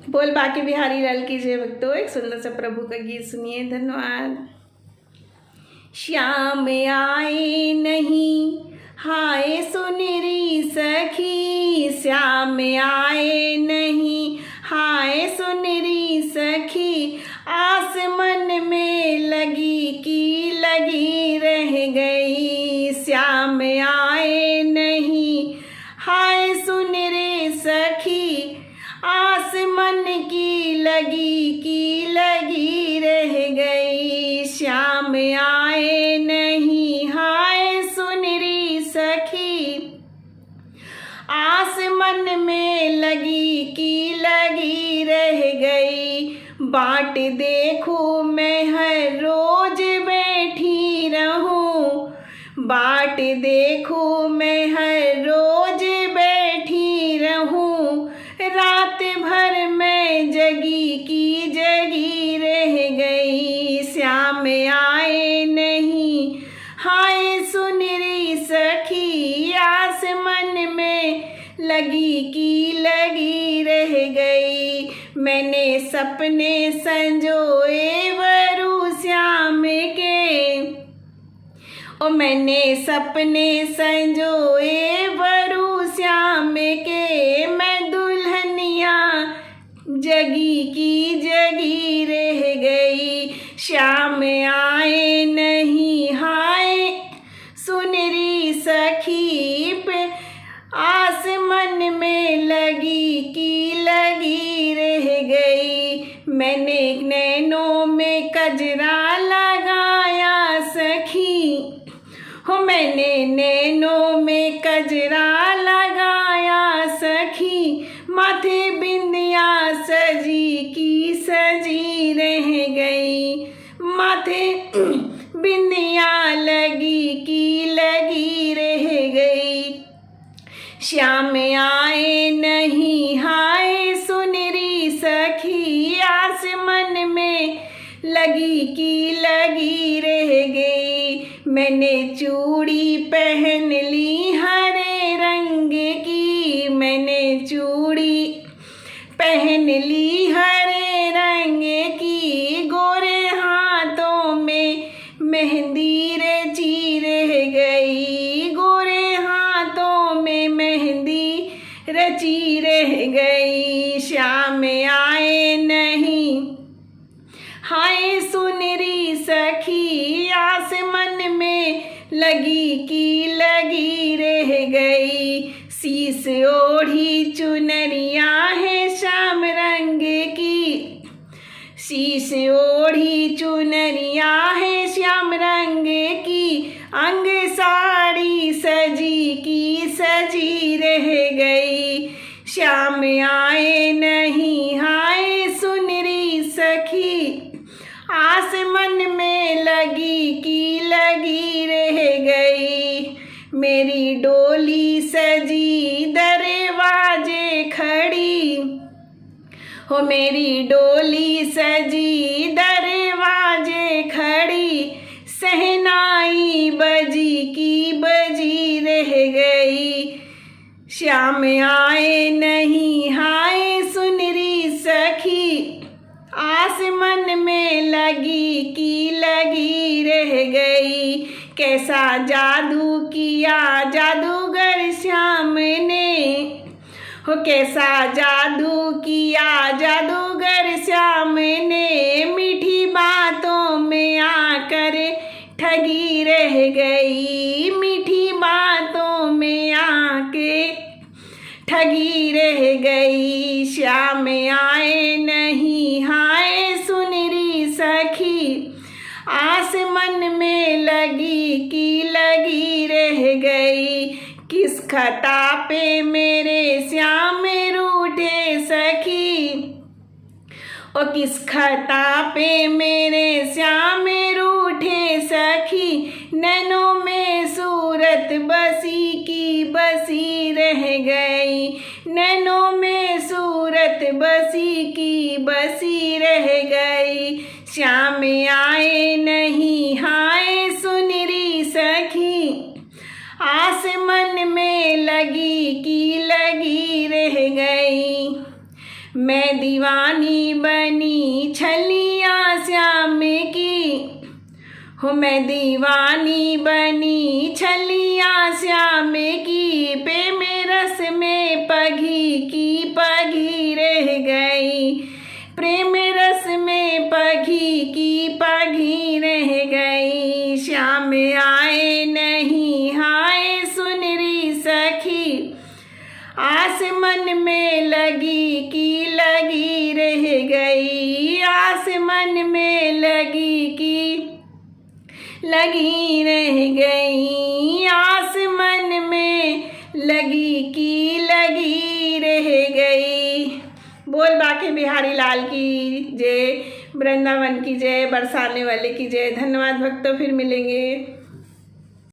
बोल बाकी बिहारी लाल की जय। भक्तों, एक सुंदर सा प्रभु का गीत सुनिए। धन्यवाद। श्याम आए नहीं हाय सुनरी सखी, श्याम आए नहीं हाय सुनरी सखी, आस मन में लगी की लगी रह गई। श्याम आए नहीं हाय सुनरी सखी, आस मन की लगी रह गई। श्याम आए नहीं हाय सुनरी सखी, आस मन में लगी रह गई। बाट देखूं मैं हर रोज बैठी रहूं, बाट देखूं मैं हर रोज बैठी रहूं, रात भर मैं जगी रह गई। श्याम आए नहीं हाय सुनरी सखी, आस मन में लगी रह गई। मैंने सपने संजोए वरु श्याम के, ओ मैंने सपने संजोए वरु श्याम के, मैं दुल्हनिया जगी रह गई। श्याम आए नहीं हाय सुनरी सखी, पे आस मन में लगी रह गई। मैंने नैनों में कजरा लगाया सखी, हो मैंने नैनों में कजरा लगाया सखी, माथे बिंदिया सजी रह गई। माथे बिंदिया लगी रह गई। श्याम आए नहीं हाय सुनरी सखी, आस मन में लगी रह गई। मैंने चूड़ी पहन ली हरे रंग की, मैंने चूड़ी पहन ली हरे रंग की, गोरे हाथों में मेहंदी रची रह गई, गोरे हाथों में मेहंदी रची रह गई। श्याम आए नहीं हाय सुनरी सखी, आस मन में लगी रह गई। शीस ओढ़ी चुनरिया है श्याम रंग की, शीस ओढ़ी चुनरिया है श्याम रंग की, अंग साड़ी सजी रह गई। श्याम आए नहीं हाय सुनरी सखी, आस मन में लगी रह गई। मेरी डोली सजी दरवाजे खड़ी, हो मेरी डोली सजी दरवाजे खड़ी, सहनाई बजी रह गई। श्याम आए नहीं हाय सुनरी सखी, आस मन में लगी रह गई। कैसा जादू किया जादूगर श्याम ने, हो कैसा जादू किया जादूगर श्याम ने, मीठी बातों में आकर ठगी रह गई, मीठी बातों में आके ठगी रह गई। श्याम आए नहीं हाय सुनरी सखी, आस मन में लगी रह गई। किस खता पे मेरे श्याम रूठे सखी, ओ किस खता पे मेरे श्याम रूठे सखी, नैनों में सूरत बसी रह गई, नैनों में सूरत बसी रह गई। श्याम आए नहीं हाय सुनरी सखी, आस मन में लगी रह गई। मैं दीवानी बनी छलिया श्याम की, हो मैं दीवानी बनी छलिया श्याम की, प्रेम रस में पगी की पगी रह गई, प्रेम रस में पगी की पगी रह गई। श्याम आए नहीं हाय सुनरी सखी, आस मन में लगी की लगी रह गई, आस मन में लगी की लगी रह गई, आस मन में लगी की लगी रह गई। बोल बाके बिहारी लाल की जय, वृंदावन की जय, बरसाने वाले की जय। धन्यवाद भक्तों, फिर मिलेंगे।